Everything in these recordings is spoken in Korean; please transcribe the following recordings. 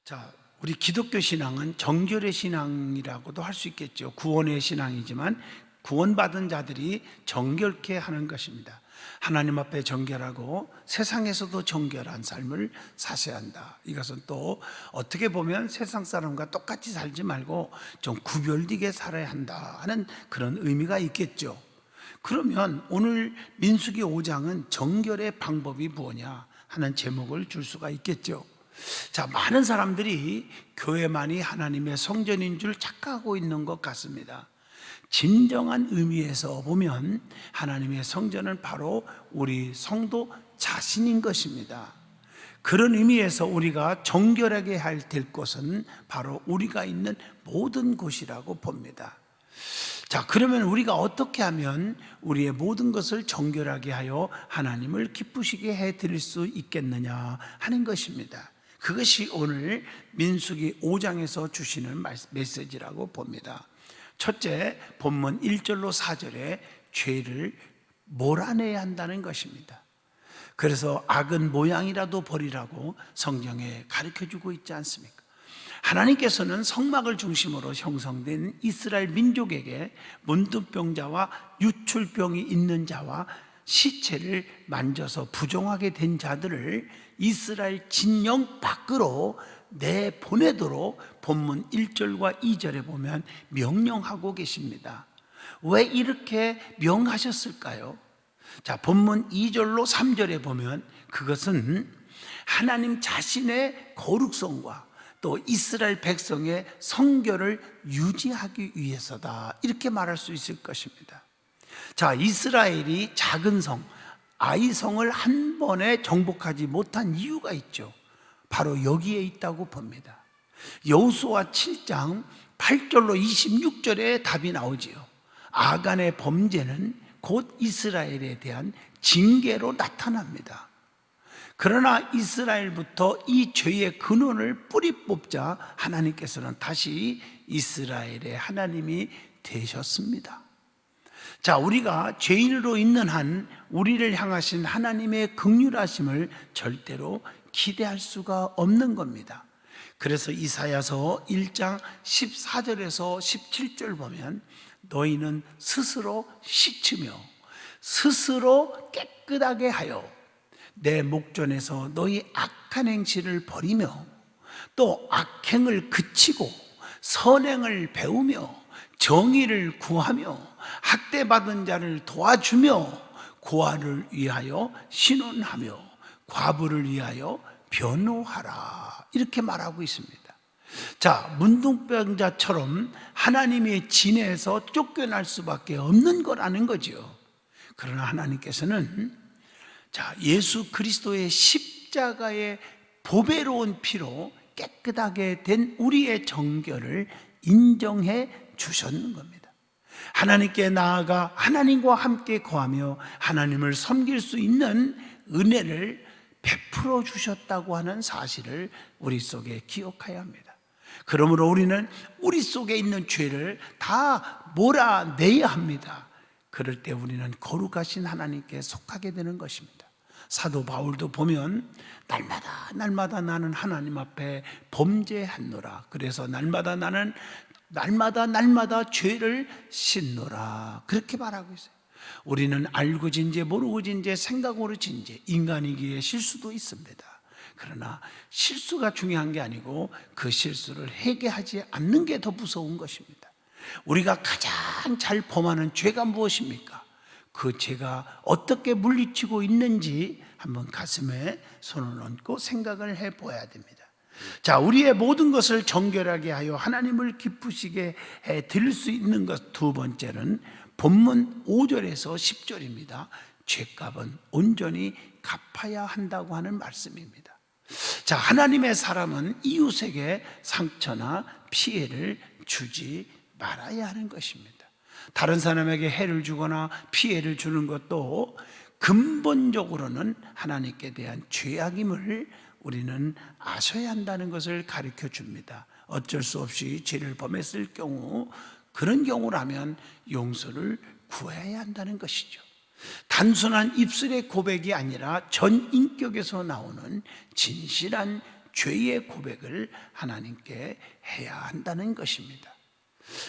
자, 우리 기독교 신앙은 정결의 신앙이라고도 할 수 있겠죠. 구원의 신앙이지만 구원받은 자들이 정결케 하는 것입니다. 하나님 앞에 정결하고 세상에서도 정결한 삶을 사셔야 한다. 이것은 또 어떻게 보면 세상 사람과 똑같이 살지 말고 좀 구별되게 살아야 한다 하는 그런 의미가 있겠죠. 그러면 오늘 민수기 5장은 정결의 방법이 무엇냐 하는 제목을 줄 수가 있겠죠. 자, 많은 사람들이 교회만이 하나님의 성전인 줄 착각하고 있는 것 같습니다. 진정한 의미에서 보면 하나님의 성전은 바로 우리 성도 자신인 것입니다. 그런 의미에서 우리가 정결하게 될 곳은 바로 우리가 있는 모든 곳이라고 봅니다. 자, 그러면 우리가 어떻게 하면 우리의 모든 것을 정결하게 하여 하나님을 기쁘시게 해드릴 수 있겠느냐 하는 것입니다. 그것이 오늘 민수기 5장에서 주시는 메시지라고 봅니다. 첫째, 본문 1절로 4절에 죄를 몰아내야 한다는 것입니다. 그래서 악은 모양이라도 버리라고 성경에 가르쳐주고 있지 않습니까? 하나님께서는 성막을 중심으로 형성된 이스라엘 민족에게 문둥병자와 유출병이 있는 자와 시체를 만져서 부정하게 된 자들을 이스라엘 진영 밖으로 내보내도록 본문 1절과 2절에 보면 명령하고 계십니다. 왜 이렇게 명하셨을까요? 자, 본문 2절로 3절에 보면 그것은 하나님 자신의 거룩성과 또 이스라엘 백성의 성결을 유지하기 위해서다, 이렇게 말할 수 있을 것입니다. 자, 이스라엘이 작은 성, 아이성을 한 번에 정복하지 못한 이유가 있죠. 바로 여기에 있다고 봅니다. 여호수아 7장 8절로 26절에 답이 나오지요. 아간의 범죄는 곧 이스라엘에 대한 징계로 나타납니다. 그러나 이스라엘부터 이 죄의 근원을 뿌리 뽑자 하나님께서는 다시 이스라엘의 하나님이 되셨습니다. 자, 우리가 죄인으로 있는 한 우리를 향하신 하나님의 긍휼하심을 절대로 기대할 수가 없는 겁니다. 그래서 이사야서 1장 14절에서 17절 보면 너희는 스스로 씻으며 스스로 깨끗하게 하여 내 목전에서 너희 악한 행실을 버리며 또 악행을 그치고 선행을 배우며 정의를 구하며 학대받은 자를 도와주며 고아를 위하여 신원하며 과부를 위하여 변호하라, 이렇게 말하고 있습니다. 자, 문둥병자처럼 하나님의 진에서 쫓겨날 수밖에 없는 거라는 거죠. 그러나 하나님께서는 자, 예수 그리스도의 십자가의 보배로운 피로 깨끗하게 된 우리의 정결을 인정해 주셨는 겁니다. 하나님께 나아가 하나님과 함께 거하며 하나님을 섬길 수 있는 은혜를 베풀어 주셨다고 하는 사실을 우리 속에 기억해야 합니다. 그러므로 우리는 우리 속에 있는 죄를 다 몰아내야 합니다. 그럴 때 우리는 거룩하신 하나님께 속하게 되는 것입니다. 사도 바울도 보면 날마다 나는 하나님 앞에 범죄했노라. 그래서 날마다 죄를 씻노라, 그렇게 말하고 있어요. 우리는 알고 진죄 모르고 진죄 생각으로 진죄, 인간이기에 실수도 있습니다. 그러나 실수가 중요한 게 아니고 그 실수를 회개하지 않는 게 더 무서운 것입니다. 우리가 가장 잘 범하는 죄가 무엇입니까? 그 죄가 어떻게 물리치고 있는지 한번 가슴에 손을 얹고 생각을 해봐야 됩니다. 자, 우리의 모든 것을 정결하게 하여 하나님을 기쁘시게 해 드릴 수 있는 것, 두 번째는 본문 5절에서 10절입니다. 죄값은 온전히 갚아야 한다고 하는 말씀입니다. 자, 하나님의 사람은 이웃에게 상처나 피해를 주지 말아야 하는 것입니다. 다른 사람에게 해를 주거나 피해를 주는 것도 근본적으로는 하나님께 대한 죄악임을 우리는 아셔야 한다는 것을 가르쳐 줍니다. 어쩔 수 없이 죄를 범했을 경우, 그런 경우라면 용서를 구해야 한다는 것이죠. 단순한 입술의 고백이 아니라 전 인격에서 나오는 진실한 죄의 고백을 하나님께 해야 한다는 것입니다.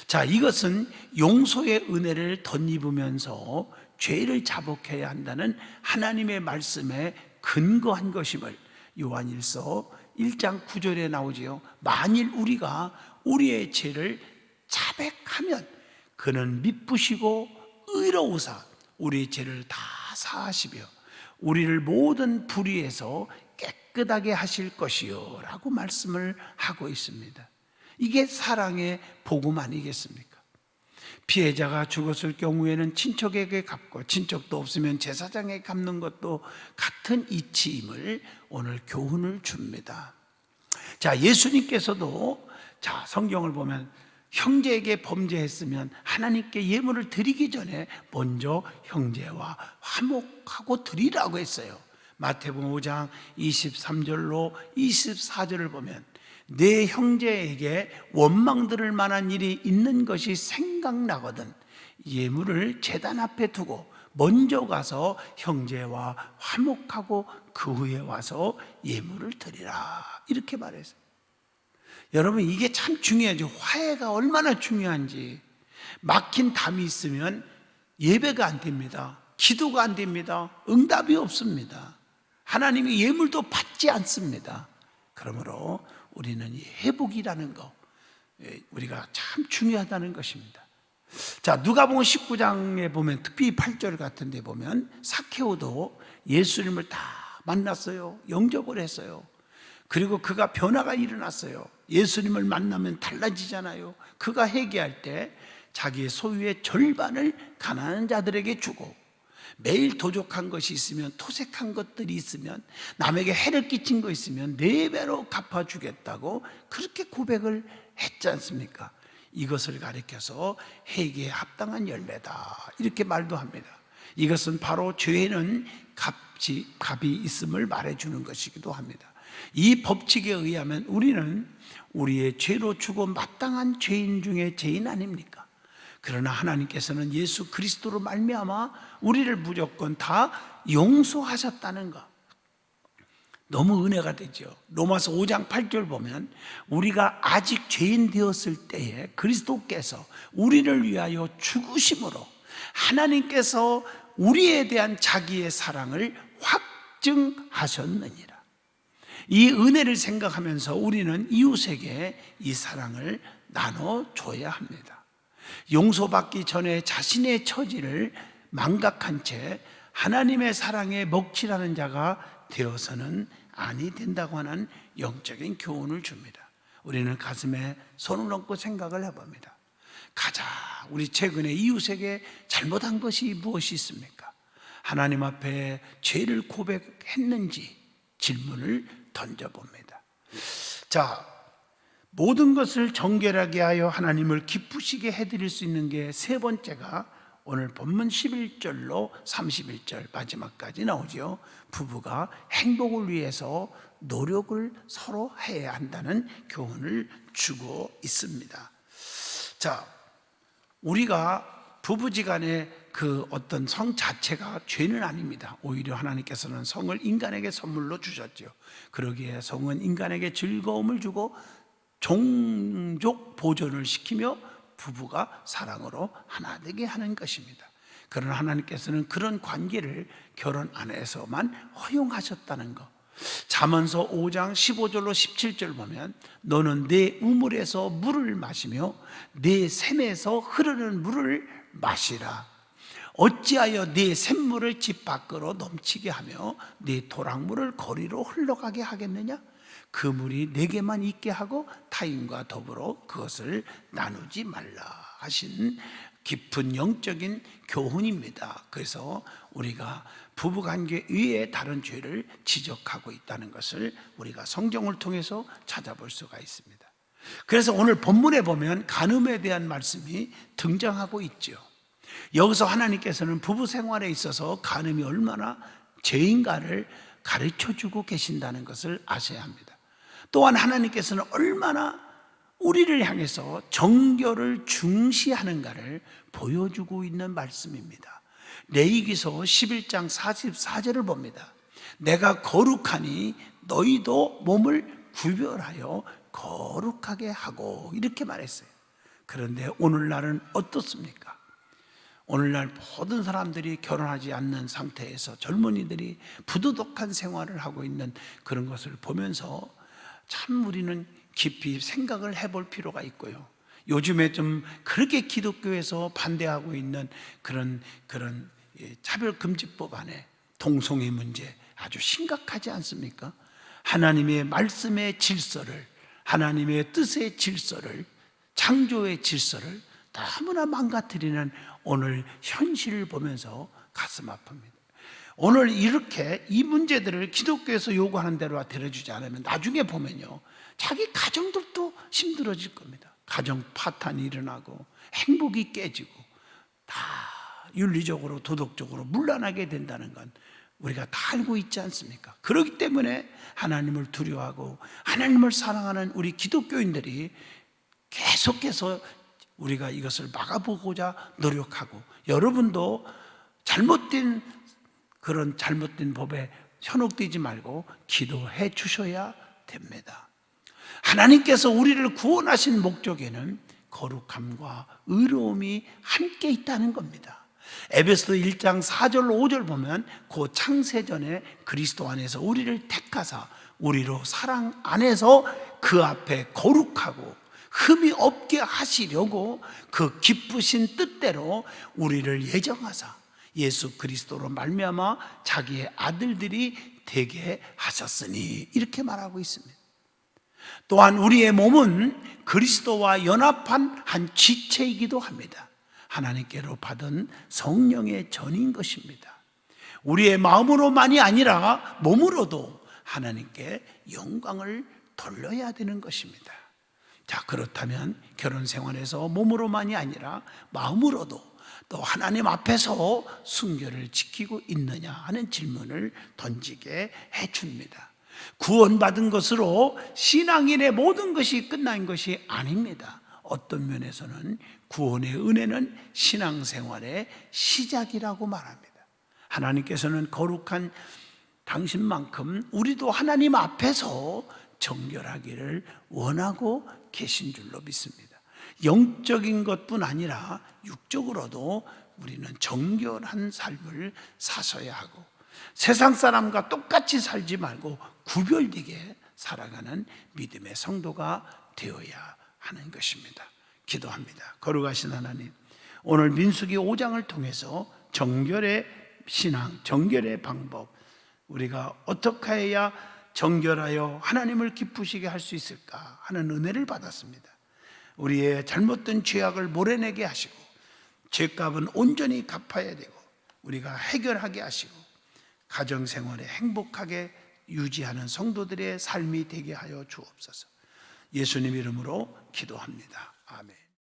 자, 이것은 용서의 은혜를 덧입으면서 죄를 자복해야 한다는 하나님의 말씀에 근거한 것임을 요한일서 1장 9절에 나오지요. 만일 우리가 우리의 죄를 자백하면 그는 미쁘시고 의로우사 우리의 죄를 다 사하시며 우리를 모든 불의에서 깨끗하게 하실 것이요 라고 말씀을 하고 있습니다. 이게 사랑의 복음 아니겠습니까? 피해자가 죽었을 경우에는 친척에게 갚고 친척도 없으면 제사장에게 갚는 것도 같은 이치임을 오늘 교훈을 줍니다. 자, 예수님께서도 자, 성경을 보면 형제에게 범죄했으면 하나님께 예물을 드리기 전에 먼저 형제와 화목하고 드리라고 했어요. 마태복음 5장 23절로 24절을 보면 내 형제에게 원망 들을 만한 일이 있는 것이 생각나거든 예물을 제단 앞에 두고 먼저 가서 형제와 화목하고 그 후에 와서 예물을 드리라 이렇게 말했어요. 여러분, 이게 참 중요하죠. 화해가 얼마나 중요한지. 막힌 담이 있으면 예배가 안 됩니다. 기도가 안 됩니다. 응답이 없습니다. 하나님이 예물도 받지 않습니다. 그러므로 우리는 이 회복이라는 거 우리가 참 중요하다는 것입니다. 자, 누가복음 19장에 보면 특히 8절 같은 데 보면 삭케오도 예수님을 다 만났어요. 영접을 했어요. 그리고 그가 변화가 일어났어요. 예수님을 만나면 달라지잖아요. 그가 회개할 때 자기의 소유의 절반을 가난한 자들에게 주고 매일 도적한 것이 있으면 토색한 것들이 있으면 남에게 해를 끼친 거 있으면 4배로 갚아주겠다고 그렇게 고백을 했지 않습니까? 이것을 가리켜서 회개에 합당한 열매다 이렇게 말도 합니다. 이것은 바로 죄에는 값이 있음을 말해주는 것이기도 합니다. 이 법칙에 의하면 우리는 우리의 죄로 주고 마땅한 죄인 중에 죄인 아닙니까? 그러나 하나님께서는 예수 그리스도로 말미암아 우리를 무조건 다 용서하셨다는 것, 너무 은혜가 되죠. 로마서 5장 8절 보면 우리가 아직 죄인 되었을 때에 그리스도께서 우리를 위하여 죽으심으로 하나님께서 우리에 대한 자기의 사랑을 확증하셨느니라. 이 은혜를 생각하면서 우리는 이웃에게 이 사랑을 나눠줘야 합니다. 용서받기 전에 자신의 처지를 망각한 채 하나님의 사랑에 먹칠하는 자가 되어서는 아니 된다고 하는 영적인 교훈을 줍니다. 우리는 가슴에 손을 얹고 생각을 해봅니다. 가자, 우리 최근에 이웃에게 잘못한 것이 무엇이 있습니까? 하나님 앞에 죄를 고백했는지 질문을 던져봅니다. 자, 모든 것을 정결하게 하여 하나님을 기쁘시게 해드릴 수 있는 게 세 번째가 오늘 본문 11절로 31절 마지막까지 나오죠. 부부가 행복을 위해서 노력을 서로 해야 한다는 교훈을 주고 있습니다. 자, 우리가 부부지간에 그 어떤 성 자체가 죄는 아닙니다. 오히려 하나님께서는 성을 인간에게 선물로 주셨죠. 그러기에 성은 인간에게 즐거움을 주고 종족 보존을 시키며 부부가 사랑으로 하나 되게 하는 것입니다. 그러나 하나님께서는 그런 관계를 결혼 안에서만 허용하셨다는 것. 잠언서 5장 15절로 17절 보면 너는 내 우물에서 물을 마시며 내 샘에서 흐르는 물을 마시라. 어찌하여 네 샘물을 집 밖으로 넘치게 하며 네 토락물을 거리로 흘러가게 하겠느냐? 그 물이 내게만 있게 하고 타인과 더불어 그것을 나누지 말라 하신 깊은 영적인 교훈입니다. 그래서 우리가 부부관계 외에 다른 죄를 지적하고 있다는 것을 우리가 성경을 통해서 찾아볼 수가 있습니다. 그래서 오늘 본문에 보면 간음에 대한 말씀이 등장하고 있죠. 여기서 하나님께서는 부부 생활에 있어서 간음이 얼마나 죄인가를 가르쳐주고 계신다는 것을 아셔야 합니다. 또한 하나님께서는 얼마나 우리를 향해서 정결을 중시하는가를 보여주고 있는 말씀입니다. 레위기서 11장 44절을 봅니다. 내가 거룩하니 너희도 몸을 구별하여 거룩하게 하고 이렇게 말했어요. 그런데 오늘날은 어떻습니까? 오늘날 모든 사람들이 결혼하지 않는 상태에서 젊은이들이 부도덕한 생활을 하고 있는 그런 것을 보면서 참 우리는 깊이 생각을 해볼 필요가 있고요. 요즘에 좀 그렇게 기독교에서 반대하고 있는 그런 차별금지법 안에 동성애 문제 아주 심각하지 않습니까? 하나님의 말씀의 질서를, 하나님의 뜻의 질서를, 창조의 질서를 너무나 망가뜨리는 오늘 현실을 보면서 가슴 아픕니다. 오늘 이렇게 이 문제들을 기독교에서 요구하는 대로 들어주지 않으면 나중에 보면요, 자기 가정들도 힘들어질 겁니다. 가정 파탄이 일어나고 행복이 깨지고 다 윤리적으로 도덕적으로 문란하게 된다는 건 우리가 다 알고 있지 않습니까? 그렇기 때문에 하나님을 두려워하고 하나님을 사랑하는 우리 기독교인들이 계속해서 우리가 이것을 막아보고자 노력하고, 여러분도 잘못된 법에 현혹되지 말고 기도해 주셔야 됩니다. 하나님께서 우리를 구원하신 목적에는 거룩함과 의로움이 함께 있다는 겁니다. 에베소서 1장 4절 5절 보면 그 창세전에 그리스도 안에서 우리를 택하사 우리로 사랑 안에서 그 앞에 거룩하고 흠이 없게 하시려고 그 기쁘신 뜻대로 우리를 예정하사 예수 그리스도로 말미암아 자기의 아들들이 되게 하셨으니, 이렇게 말하고 있습니다. 또한 우리의 몸은 그리스도와 연합한 한 지체이기도 합니다. 하나님께로 받은 성령의 전인 것입니다. 우리의 마음으로만이 아니라 몸으로도 하나님께 영광을 돌려야 되는 것입니다. 자, 그렇다면 결혼 생활에서 몸으로만이 아니라 마음으로도 또 하나님 앞에서 순결을 지키고 있느냐 하는 질문을 던지게 해줍니다. 구원받은 것으로 신앙인의 모든 것이 끝난 것이 아닙니다. 어떤 면에서는 구원의 은혜는 신앙생활의 시작이라고 말합니다. 하나님께서는 거룩한 당신만큼 우리도 하나님 앞에서 정결하기를 원하고 계신 줄로 믿습니다. 영적인 것뿐 아니라 육적으로도 우리는 정결한 삶을 사셔야 하고, 세상 사람과 똑같이 살지 말고 구별되게 살아가는 믿음의 성도가 되어야 하는 것입니다. 기도합니다. 거룩하신 하나님, 오늘 민수기 5장을 통해서 정결의 신앙, 정결의 방법, 우리가 어떻게 해야 정결하여 하나님을 기쁘시게 할 수 있을까 하는 은혜를 받았습니다. 우리의 잘못된 죄악을 몰아내게 하시고 죄값은 온전히 갚아야 되고 우리가 해결하게 하시고 가정생활에 행복하게 유지하는 성도들의 삶이 되게 하여 주옵소서. 예수님 이름으로 기도합니다. 아멘.